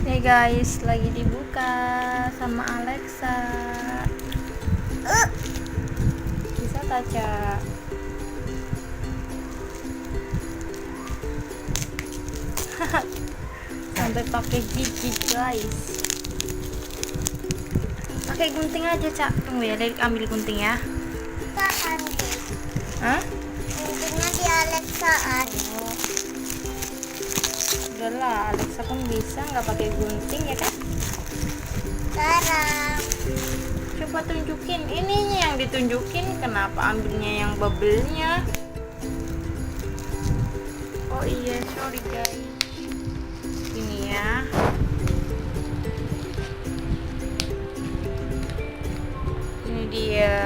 Nih guys, lagi dibuka sama Alexa. Bisa kaca. Sampai pakai gigi guys. Pakai gunting aja, Cak. Tunggu ya, Dedik ambil gunting ya. Hah? Guntingnya di Alexaan. Udahlah, Alexa kan bisa nggak pakai gunting ya kan? Sekarang Coba tunjukin, ininya yang ditunjukin, kenapa ambilnya yang bubble-nya? Oh iya, sorry guys. Ini ya. Ini dia.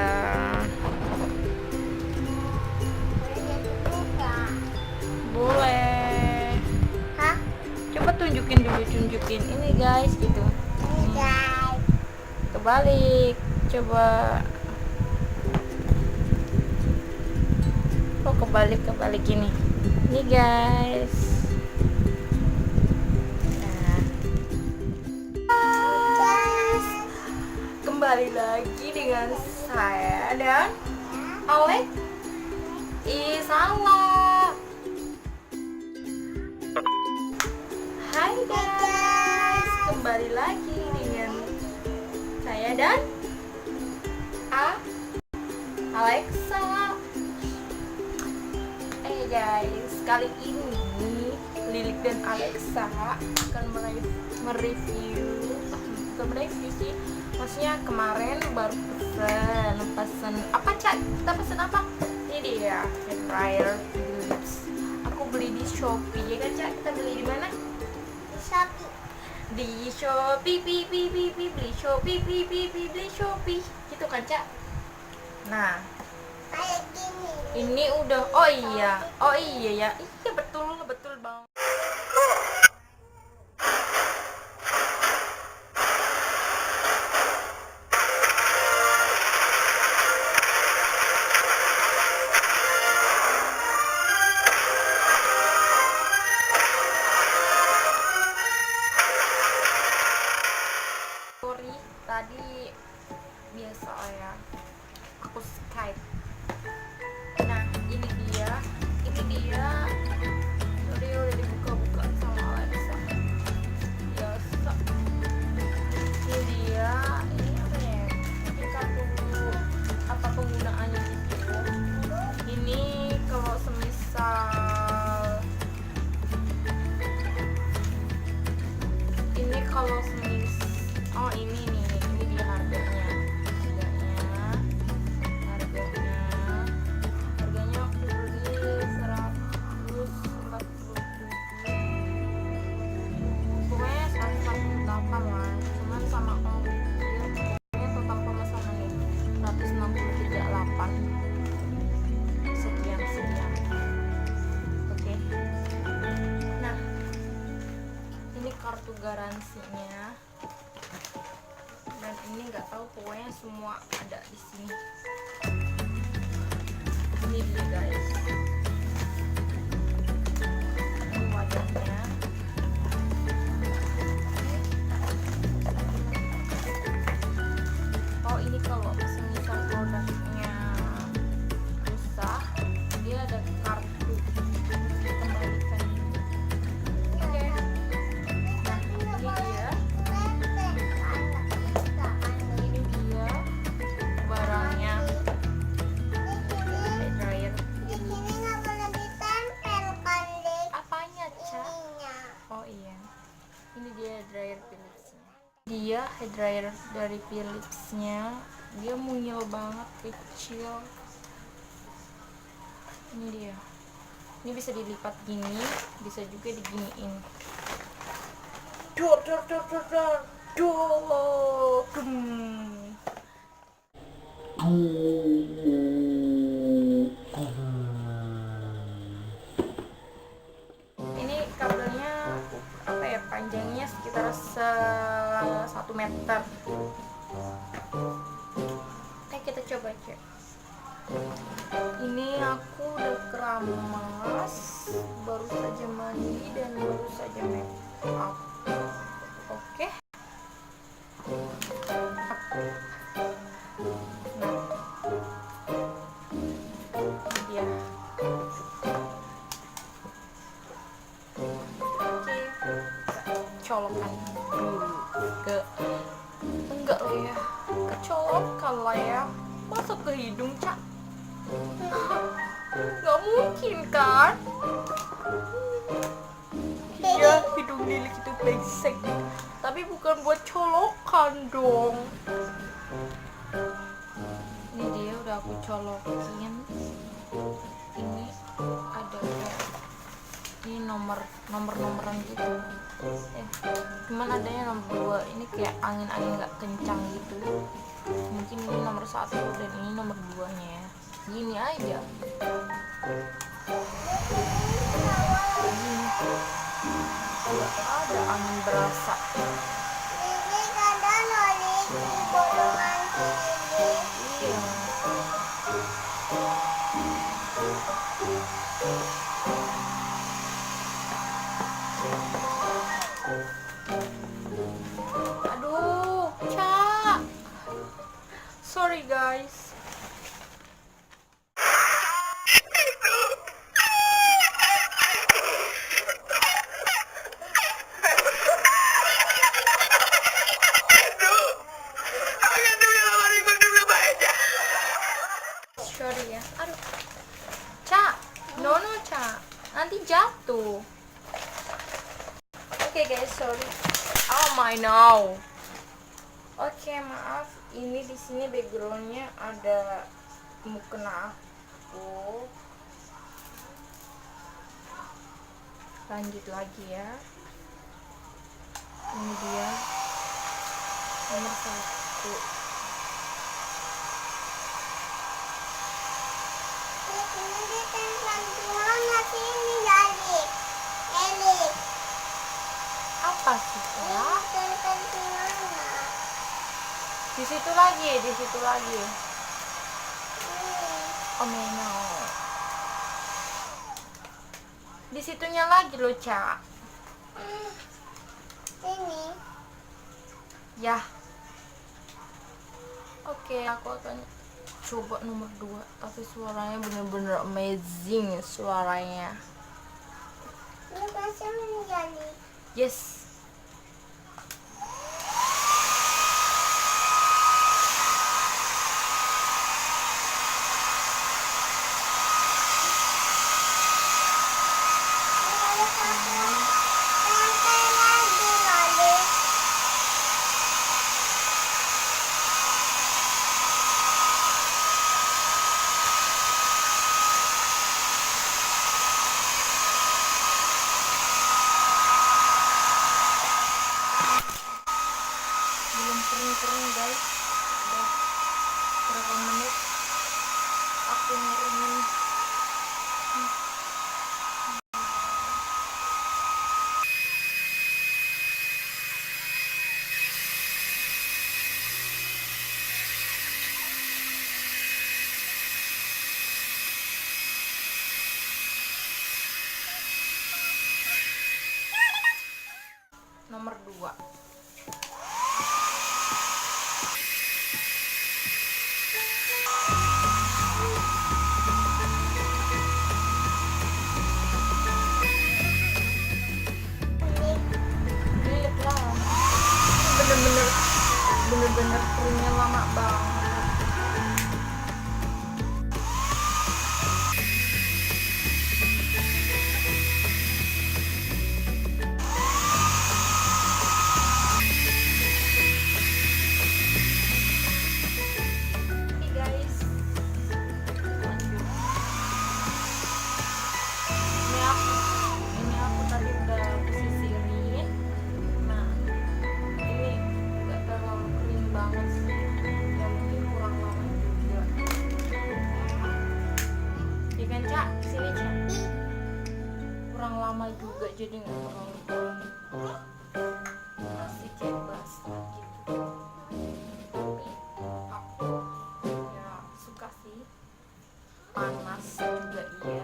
boleh dibuka. Boleh. Hah? Coba tunjukin dulu, tunjukin. Ini guys, gitu. Ini guys. Kebalik. Coba. Oh, kebalik ini. Ini guys. Nah, Guys. kembali lagi dengan saya dan Alex Isala. Hai guys, kembali lagi dengan saya dan Alexa. Guys, kali ini Lilik dan Alexa akan mereview, bukan mereview sih, maksudnya kemarin baru pesen apa, Cak? Kita pesen apa? Ini dia hair dryer Philips. Aku beli di Shopee ya kan, Cak? Kita beli di mana? Shopee. Di Shopee, beli Shopee, beli Shopee, gitu kan, Cak? Nah, Kayak gini. ini udah, oh iya ya, iya betul bang. Sorry, tadi biasa ya, aku Skype. Nah, ini dia udah dibuka sama Alexa biasa. Ini dia, ini apa ya, ini kartu apa penggunaannya gitu. Ini kalau semisal oh ini dia harganya aku beli 147, pokoknya 148 lah, cuman sama ongkir pokoknya total pemesanannya 163,8 sekian. Oke. Nah, ini kartu garansinya, dan ini nggak tahu, pokoknya semua ada di sini. Ini dia guys, ini wadahnya. Oh, ini kalau semisal produknya rusak, dia ada kartu kembalikan. Oke. Nah, ini dia barangnya. Hair dryer. Di sini nggak boleh ditempel kan, Dek? Apanya, Ca? Ininya. Oh iya, ini dia hair dryer Philipsnya. Dia hair dryer dari Philipsnya, dia mungil banget, kecil. Ini dia. Ini bisa dilipat gini, bisa juga diginiin. Dor. Ini kabelnya apa ya, panjangnya sekitar 1 meter. Kita coba cek. Ini aku udah keramas, baru saja mandi dan baru saja make up. Oke. Nah, ya. Oke, colokkan dulu ke enggak lah ya, kecolokkan lah ya, masuk ke hidung Cak. Nggak mungkin kan? Iya, hidung Lilik itu brengsek, tapi bukan buat colokan dong. Ini dia udah aku colokin. Ini ada kayak ini nomoran gitu. Cuman adanya nomor 2. Ini kayak angin nggak kencang gitu. Mungkin ini nomor 1 dan ini nomor 2-nya ya. Gini aja. Nggak ada angin berasa. Lilik ada Lilik di bolongan sini. Iya. Aduh, Cak. Sorry guys. Sorry ya. Aduh. Cak, no Cak. Nanti jatuh. Oke guys, sorry. Oh my no. Oke, maaf. Ini di sini backgroundnya ada mukena aku. Lanjut lagi ya. Ini dia nomor 1. Ini ditempel di mana sini Lilik? Lilik. Apa sih Ini ya? ditempel di mana? Di situ lagi, di situ lagi. Ini. Oh my no. Di situnya lagi loh, Cak. Sini. Ya. Oke, aku akan coba nomor 2. Tapi suaranya bener-bener amazing suaranya. Ini bahasa menjadi. Yes. Ada satu. Tempel lagi Lilik. Belum kering-kering guys. Udah berapa menit aku ngeringin. Nomor 2. Lilit lah. Bener-bener keringnya lama banget. Oke guys, lanjut. Ini aku tadi udah sisirin. Nah, ini nggak terlalu kering banget sih. Ya mungkin kurang lama juga. Ya kan Cak, sini Cak. Kurang lama juga jadi nggak terlalu kering. Masih kayak basah gitu. Tapi aku ya suka sih. Panas juga iya.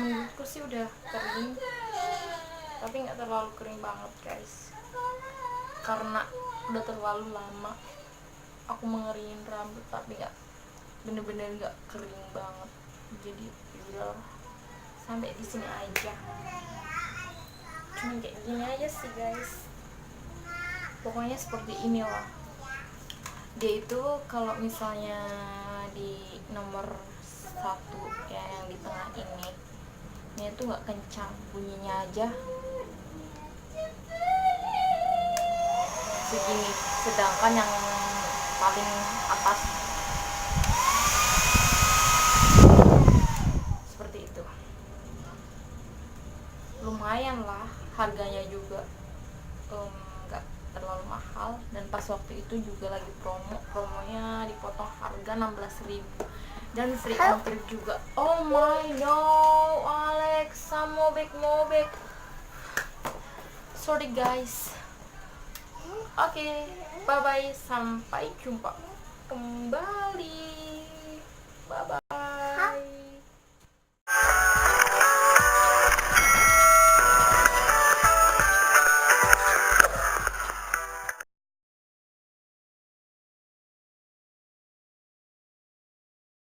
menurutku sih udah kering, tapi nggak terlalu kering banget guys, karena udah terlalu lama aku mengeringin rambut, tapi nggak bener-bener nggak kering banget. Jadi ya sampai di sini aja, cuma kayak gini aja sih guys. Pokoknya seperti inilah dia itu. Kalau misalnya di nomor 1 ya, yang di tengah ini tuh nggak kencang bunyinya aja segini, sedangkan yang paling atas seperti itu. Lumayan lah harganya juga, nggak terlalu mahal, dan pas waktu itu juga lagi promonya dipotong harga 16.000 dan free ongkir juga. Oh my no, Alexa mobek. Sorry guys. Oke, bye bye, sampai jumpa kembali. Bye bye.